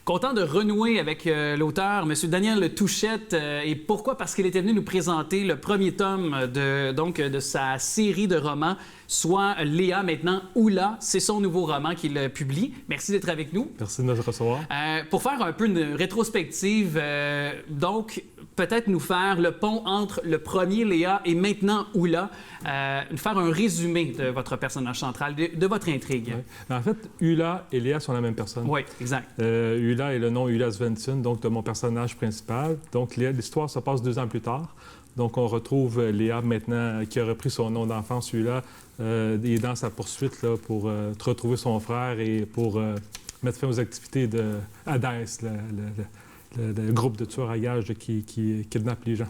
Content de renouer avec l'auteur, M. Daniel Touchette. Et pourquoi? Parce qu'il était venu nous présenter le premier tome de sa série de romans, soit Léa, maintenant Oula. C'est son nouveau roman qu'il publie. Merci d'être avec nous. Merci de nous recevoir. Pour faire un peu une rétrospective, donc peut-être nous faire le pont entre le premier Léa et maintenant Oula, nous faire un résumé de votre personnage central, de votre intrigue. Ouais. En fait, Ulla et Léa sont la même personne. Oui, exact. Ulla est le nom Ulla Svensson, donc de mon personnage principal. Donc l'histoire se passe 2 ans plus tard. Donc on retrouve Léa maintenant, qui a repris son nom d'enfance, Ulla, et dans sa poursuite là, pour retrouver son frère et pour mettre fin aux activités de Hades, le groupe de tueurs à gages qui kidnappe les gens.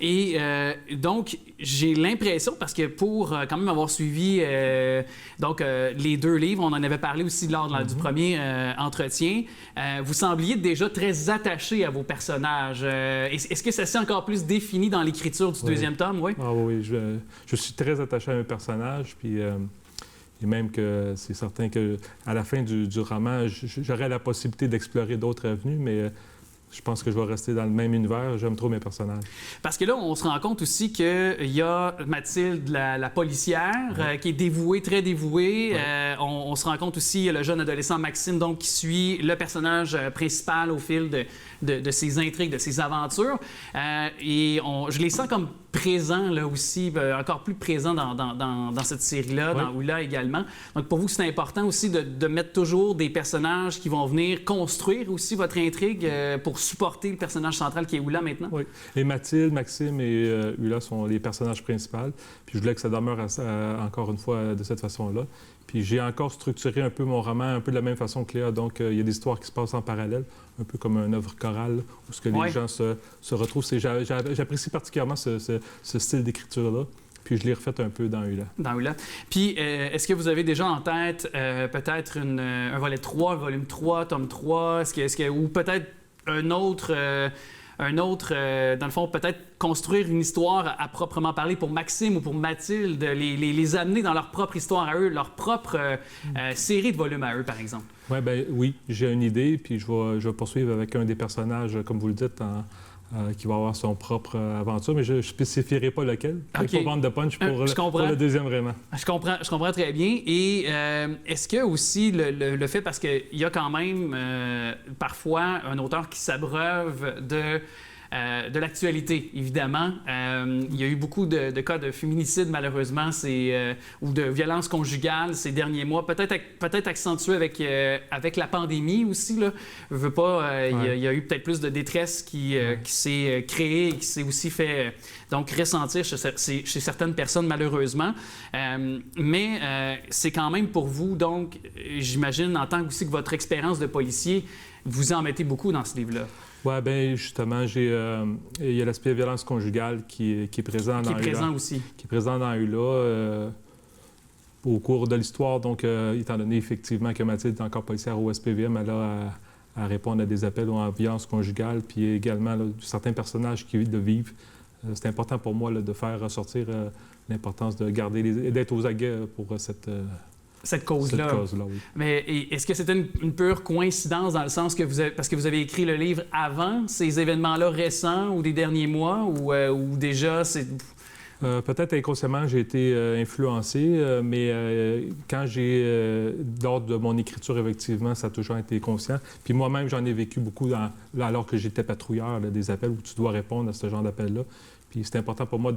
Et donc, j'ai l'impression, parce que pour quand même avoir suivi les 2 livres, on en avait parlé aussi lors du premier entretien, vous sembliez déjà très attaché à vos personnages. Est-ce que ça s'est encore plus défini dans l'écriture du deuxième tome? Oui. Ah oui, je suis très attaché à mes personnages, puis et même que c'est certain qu'à la fin du roman, j'aurai la possibilité d'explorer d'autres avenues, mais je pense que je vais rester dans le même univers. J'aime trop mes personnages. Parce que là, on se rend compte aussi qu'il y a Mathilde, la policière, qui est dévouée, très dévouée. On se rend compte aussi le jeune adolescent Maxime, donc, qui suit le personnage principal au fil de ses intrigues, de ses aventures. Je les sens comme présents, là aussi, encore plus présents dans cette série-là, dans Oula également. Donc, pour vous, c'est important aussi de mettre toujours des personnages qui vont venir construire aussi votre intrigue pour supporter le personnage central qui est Oula maintenant? Oui. Et Mathilde, Maxime et Ulla sont les personnages principaux. Puis je voulais que ça demeure encore une fois de cette façon-là. Puis j'ai encore structuré un peu mon roman un peu de la même façon que Léa. Donc il y a des histoires qui se passent en parallèle, un peu comme une œuvre chorale où ce que les gens se retrouvent. J'apprécie particulièrement ce style d'écriture-là. Puis je l'ai refait un peu dans Ulla. Dans Ulla. Puis, est-ce que vous avez déjà en tête peut-être un volet 3, un volume 3, tome 3, ou peut-être un autre, dans le fond, peut-être construire une histoire à proprement parler pour Maxime ou pour Mathilde, les amener dans leur propre histoire à eux, leur propre série de volumes à eux, par exemple? Oui, j'ai une idée, puis je vais poursuivre avec un des personnages, comme vous le dites, qui va avoir son propre aventure, mais je ne spécifierai pas lequel. Il faut vendre de punch pour le deuxième vraiment. Je comprends très bien. Et est-ce que aussi le fait, parce qu'il y a quand même parfois un auteur qui s'abreuve de l'actualité, évidemment. Il y a eu beaucoup de cas de féminicide, malheureusement, ou de violence conjugale ces derniers mois, peut-être accentué avec la pandémie aussi. Là. Je veux pas, il y a eu peut-être plus de détresse qui s'est créée et qui s'est aussi fait donc ressentir chez certaines personnes, malheureusement. Mais c'est quand même pour vous, donc, j'imagine, en tant aussi que votre expérience de policier, vous en mettez beaucoup dans ce livre-là. Oui, bien justement, il y a l'aspect violence conjugale qui est présent dans Ulla. Qui est présent aussi. Qui est présent dans Ulla au cours de l'histoire. Donc, étant donné effectivement que Mathilde est encore policière au SPVM, elle a à répondre à des appels en violence conjugale, puis également là, certains personnages qui le vivent. C'est important pour moi là, de faire ressortir l'importance de garder d'être aux aguets pour cette cause-là. Oui. Mais est-ce que c'était une pure coïncidence dans le sens que parce que vous avez écrit le livre avant ces événements-là récents ou des derniers mois ou déjà c'est... Peut-être inconsciemment, j'ai été influencé, mais quand lors de mon écriture, effectivement, ça a toujours été conscient. Puis moi-même, j'en ai vécu beaucoup alors que j'étais patrouilleur, là, des appels où tu dois répondre à ce genre d'appel-là. Puis c'est important pour moi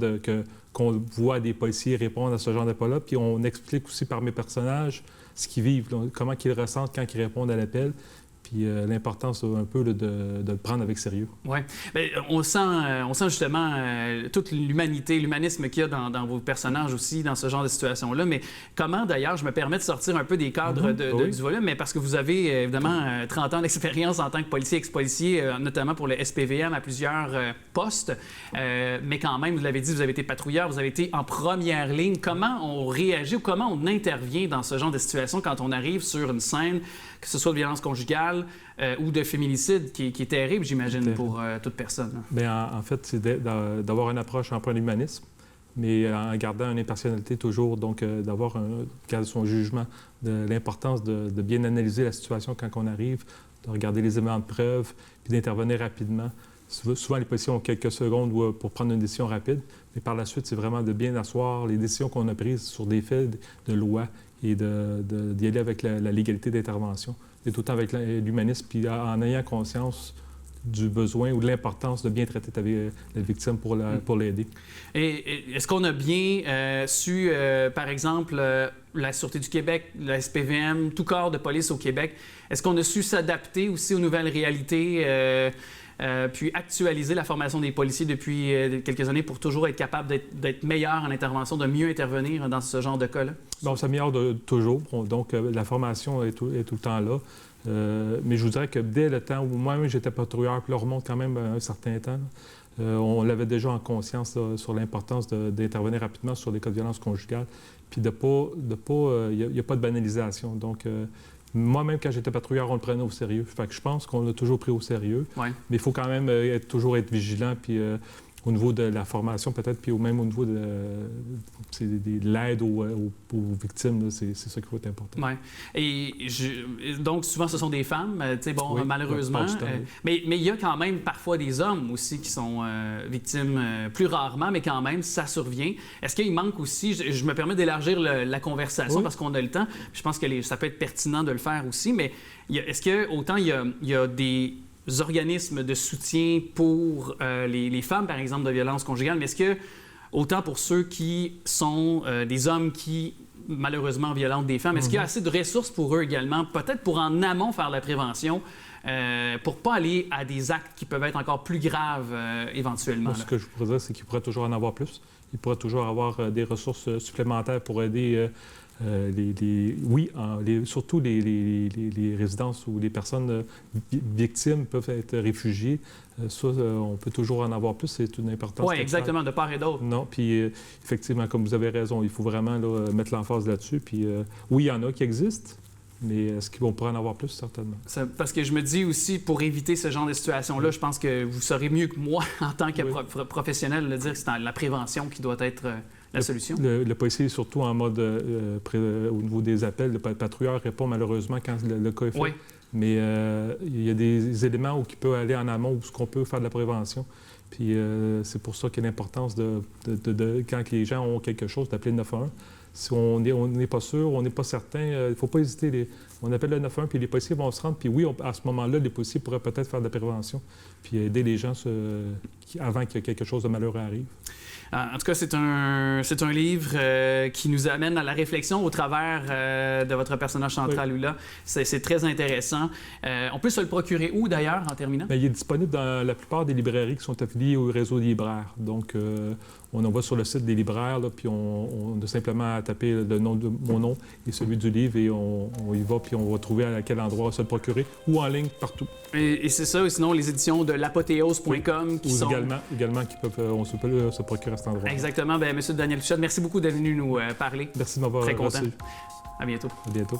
qu'on voit des policiers répondre à ce genre d'appel-là. Puis on explique aussi par mes personnages ce qu'ils vivent, là, comment ils ressentent quand ils répondent à l'appel. Puis l'importance un peu là, de le prendre avec sérieux. Oui. On sent justement toute l'humanisme qu'il y a dans vos personnages aussi, dans ce genre de situation-là. Mais comment, d'ailleurs, je me permets de sortir un peu des cadres du volume, mais parce que vous avez évidemment 30 ans d'expérience en tant que policier, ex-policier, notamment pour le SPVM à plusieurs postes. Mais quand même, vous l'avez dit, vous avez été patrouilleur, vous avez été en première ligne. Comment on réagit ou comment on intervient dans ce genre de situation quand on arrive sur une scène, que ce soit de violence conjugale ou de féminicide, qui est terrible, j'imagine, pour toute personne? Bien, en fait, c'est d'avoir une approche en point d'humanisme, mais en gardant une impartialité toujours, donc garder son jugement de l'importance de bien analyser la situation quand on arrive, de regarder les éléments de preuve, puis d'intervenir rapidement. Souvent, les policiers ont quelques secondes pour prendre une décision rapide, mais par la suite, c'est vraiment de bien asseoir les décisions qu'on a prises sur des faits de loi et d'y aller avec la légalité d'intervention. Et tout le temps avec l'humanisme, puis en ayant conscience du besoin ou de l'importance de bien traiter la victime pour l'aider. Et est-ce qu'on a bien su, par exemple, la Sûreté du Québec, la SPVM, tout corps de police au Québec, est-ce qu'on a su s'adapter aussi aux nouvelles réalités, puis actualiser la formation des policiers depuis quelques années pour toujours être capable d'être meilleur en intervention, de mieux intervenir dans ce genre de cas-là? Bon, ça s'améliore toujours. Donc, la formation est tout le temps là. Mais je vous dirais que dès le temps où moi-même j'étais patrouilleur, puis là, on remonte quand même un certain temps, on l'avait déjà en conscience là, sur l'importance d'intervenir rapidement sur les cas de violence conjugale, puis il n'y a pas de banalisation. Donc, moi-même, quand j'étais patrouilleur, on le prenait au sérieux. Fait que je pense qu'on l'a toujours pris au sérieux. Ouais. Mais il faut quand même toujours être vigilant, puis au niveau de la formation peut-être, puis même au niveau de l'aide aux victimes, c'est ça qui va être important. Oui. Et donc, souvent, ce sont des femmes, Oui, malheureusement. Mais il y a quand même parfois des hommes aussi qui sont victimes, plus rarement, mais quand même, ça survient. Est-ce qu'il manque aussi, je me permets d'élargir la conversation parce qu'on a le temps, je pense que ça peut être pertinent de le faire aussi, mais est-ce que autant il y a des organismes de soutien pour les femmes, par exemple, de violence conjugale, mais est-ce que, autant pour ceux qui sont des hommes qui, malheureusement, violentent des femmes, est-ce qu'il y a assez de ressources pour eux également, peut-être pour en amont faire la prévention, pour ne pas aller à des actes qui peuvent être encore plus graves éventuellement? Moi, ce que je pourrais dire, c'est qu'il pourrait toujours en avoir plus. Il pourrait toujours avoir des ressources supplémentaires pour aider surtout les résidences où les personnes victimes peuvent être réfugiées. Ça, on peut toujours en avoir plus. C'est une importance. Oui, exactement, de part et d'autre. Non, puis effectivement, comme vous avez raison, il faut vraiment mettre l'emphase là-dessus. Puis oui, il y en a qui existent, mais est-ce qu'on pourrait en avoir plus, certainement? Parce que je me dis aussi, pour éviter ce genre de situation-là, je pense que vous saurez mieux que moi, en tant que professionnel, de dire que c'est la prévention qui doit être la solution. Le policier, surtout en mode au niveau des appels, le patrouilleur répond malheureusement quand le cas est fait. Oui. Mais il y a des éléments où il peut aller en amont, où ce qu'on peut faire de la prévention. Puis c'est pour ça qu'il y a l'importance quand les gens ont quelque chose, d'appeler le 911. Si on n'est pas sûr, on n'est pas certain, il ne faut pas hésiter. On appelle le 911, puis les policiers vont se rendre. Puis oui, à ce moment-là, les policiers pourraient peut-être faire de la prévention, puis aider les gens avant que quelque chose de malheureux arrive. En tout cas, c'est un livre qui nous amène à la réflexion au travers de votre personnage central, Lula. C'est très intéressant. On peut se le procurer où, d'ailleurs, en terminant? Bien, il est disponible dans la plupart des librairies qui sont affiliées au réseau des libraires. Donc, on en va sur le site des libraires, là, puis on a simplement à taper mon nom et celui du livre, et on y va, puis on va trouver à quel endroit se le procurer, ou en ligne, partout. Et c'est ça, ou sinon les éditions de l'apothéose.com qui sont... Également, on peut se procurer à cet endroit. Exactement. Bien, M. Daniel Touchette, merci beaucoup d'être venu nous parler. Merci de m'avoir reçu. Très content. À bientôt. À bientôt.